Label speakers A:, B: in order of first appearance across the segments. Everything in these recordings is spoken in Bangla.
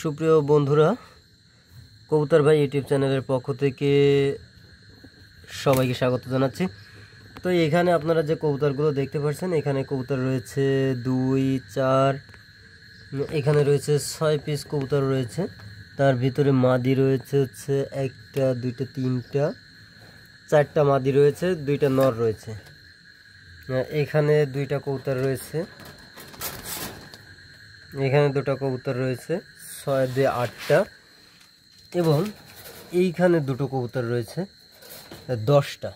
A: সুপ্রিয় বন্ধুরা, কবুতর ভাই ইউটিউব চ্যানেলের পক্ষ থেকে সবাইকে স্বাগত জানাচ্ছি। তো এখানে আপনারা যে কবুতরগুলো দেখতে পাচ্ছেন, এখানে কবুতর রয়েছে 2, 4, এখানে রয়েছে 6 পিস কবুতর রয়েছে। তার ভিতরে মাদি রয়েছে হচ্ছে 1টা 2টা 3টা 4টা মাদি রয়েছে, 2টা নর রয়েছে। এখানে 2টা কবুতর রয়েছে, এখানে 2টা কবুতর রয়েছে, 6 2 8টা, এবং এইখানে 2টো কবুতর রয়েছে 10টা।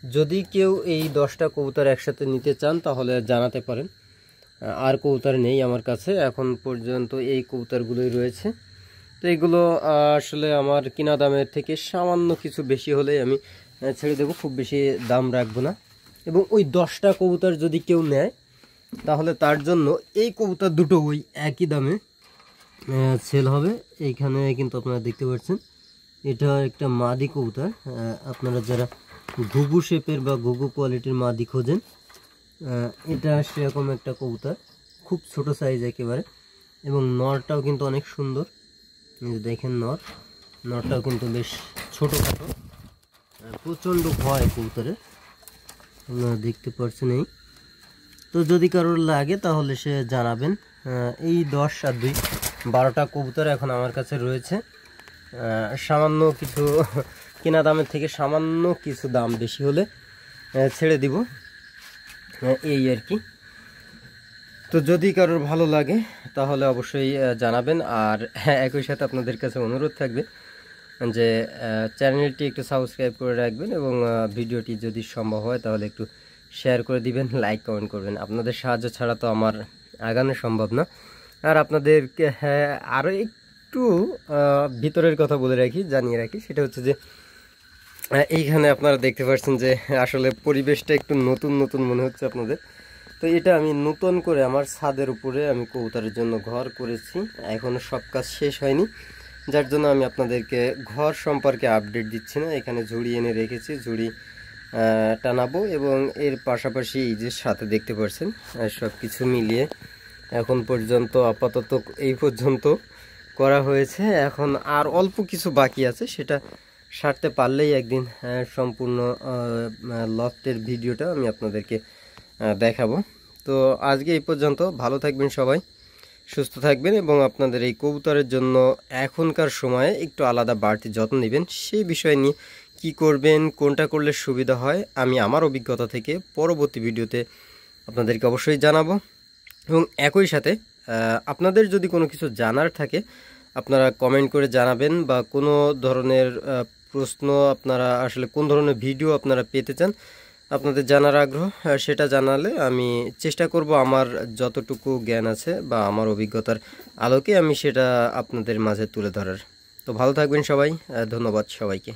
A: যদি কেউ এই 10টা কবুতর একসাথে নিতে চান তাহলে জানাতে পারেন। আর কবুতর নেই আমার কাছে, এখন পর্যন্ত এই কবুতরগুলোই রয়েছে। তো এইগুলো আসলে আমার কিনা দামের থেকে সামান্য কিছু বেশি হলেই আমি ছেড়ে দেবো, খুব বেশি দাম রাখবো না। এবং ওই 10টা কবুতর যদি কেউ নেয় তাহলে তার জন্য এই কবুতর দুটো ওই একই দামে সেল হবে। এইখানে কিন্তু আপনারা দেখতে পাচ্ছেন এটা একটা মাদি কবুতর। আপনারা যারা ঘুঘু শেপের বা ঘুঘু কোয়ালিটির মাদি খোঁজেন, এটা সেরকম একটা কবুতর, খুব ছোট সাইজ একেবারে। এবং নরটাও কিন্তু অনেক সুন্দর, দেখেন নরটাও কিন্তু বেশ ছোটোখাটো, প্রচণ্ড ভয় কবুতরের, আপনারা দেখতে পাচ্ছেন। এই তো যদি কারোর লাগে তাহলে সে জানাবেন। এই 10 আর 2 12টা কবুতর এখন আমার কাছে রয়েছে। সামান্য কিছু কেনা দামের থেকে সামান্য কিছু দাম বেশি হলে ছেড়ে দিব, এই আর কি। তো যদি কারোর ভালো লাগে তাহলে অবশ্যই জানাবেন। আর একই সাথে আপনাদের কাছে অনুরোধ থাকবে যে চ্যানেলটি একটু সাবস্ক্রাইব করে রাখবেন, এবং ভিডিওটি যদি সম্ভব হয় তাহলে একটু শেয়ার করে দিবেন, লাইক কমেন্ট করবেন। আপনাদের সাহায্য ছাড়া তো আমার আগানো সম্ভব না। আর আপনাদেরকে আরও একটু ভিতরের কথা বলে রাখি, জানিয়ে রাখি, সেটা হচ্ছে যে এইখানে আপনারা দেখতে পাচ্ছেন যে আসলে পরিবেশটা একটু নতুন নতুন মনে হচ্ছে আপনাদের। তো এটা আমি নতুন করে আমার ছাদের উপরে আমি কবুতরের জন্য ঘর করেছি, এখনও সব কাজ শেষ হয়নি, যার জন্য আমি আপনাদেরকে ঘর সম্পর্কে আপডেট দিচ্ছি না। এখানে ঝুড়ি এনে রেখেছি, ঝুড়ি টানাবো, এবং এর পাশাপাশি এই যে সাথে দেখতে পাচ্ছেন সব কিছু মিলিয়ে এখন পর্যন্ত আপাতত এই পর্যন্ত করা হয়েছে। এখন আর অল্প কিছু বাকি আছে, সেটা সারতে পারলেই একদিন সম্পূর্ণ লফটের ভিডিওটা আমি আপনাদেরকে দেখাবো। তো আজকে এই পর্যন্ত, ভালো থাকবেন সবাই, সুস্থ থাকবেন, এবং আপনাদের এই কবুতরের জন্য এখনকার সময়ে একটু আলাদা বাড়তি যত্ন নেবেন। সেই বিষয় নিয়ে কি করবেন, কোনটা করলে সুবিধা হয়, আমি আমার অভিজ্ঞতা থেকে পরবর্তী ভিডিওতে আপনাদেরকে অবশ্যই জানাবো। এবং একই সাথে আপনাদের যদি কোনো কিছু জানার থাকে আপনারা কমেন্ট করে জানাবেন, বা কোনো ধরনের প্রশ্ন আপনারা আসলে কোন ধরনের ভিডিও আপনারা পেতে চান আপনাদের জানার আগ্রহ, সেটা জানালে আমি চেষ্টা করব আমার যতটুকু জ্ঞান আছে বা আমার অভিজ্ঞতার আলোকে আমি সেটা আপনাদের মাঝে তুলে ধরার। তো ভালো থাকবেন সবাই, ধন্যবাদ সবাইকে।